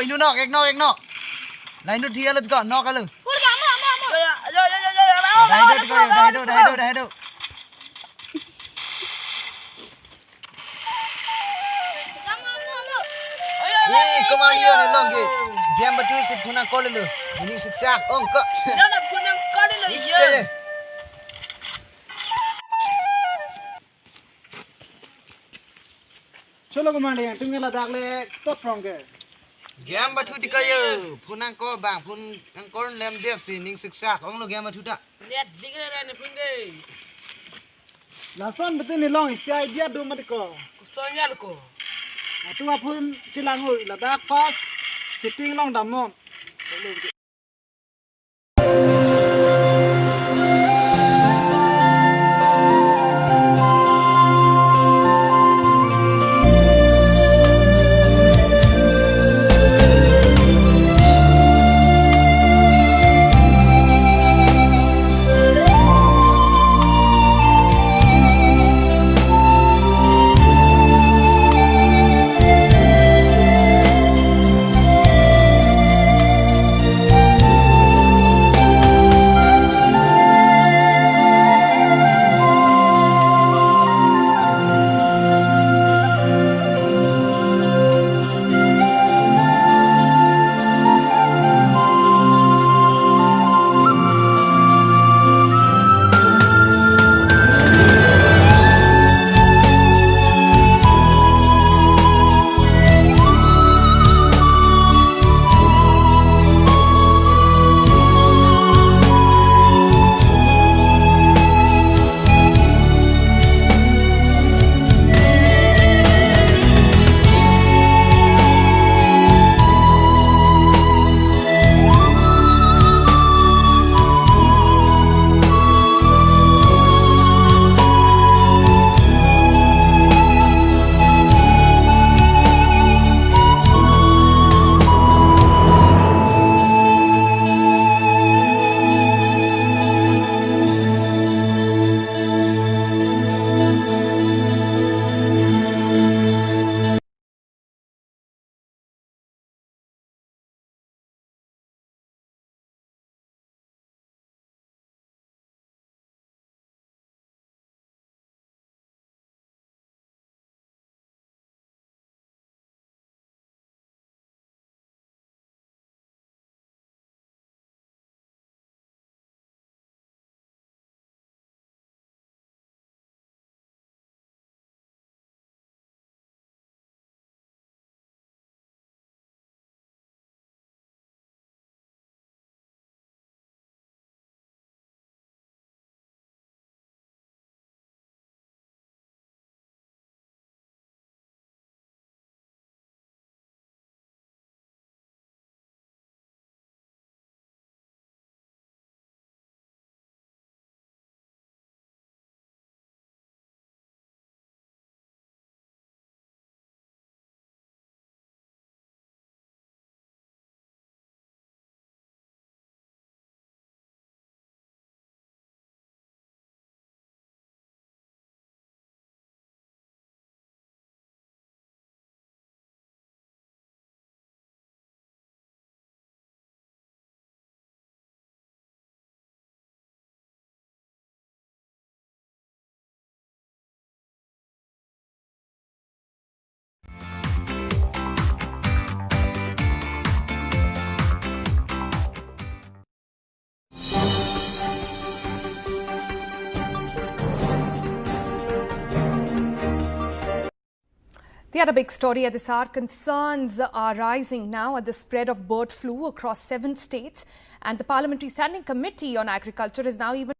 ilu nok ek nok. Lain tu dia lu juga nok lu. Dah hidup. Kemana ni long ke? Game betul si punang kau lu. Ini siksa. Oh kau. Dah nak punang kau ni ya. Cholo kemana? Tunggu lah dak le top from ke. Game betul di kaya. Punang kau bang punang kau lem dia si ning siksa. Ong lu game betul tak? Lihat dikira ni punge. Lasan betul ni long isi idea do mat ko. Kusanya ko. Tu apun cilangu lah dak fast sitting long damon. The other big story at this hour, concerns are rising now at the spread of bird flu across 7 states, and the Parliamentary Standing Committee on Agriculture is now even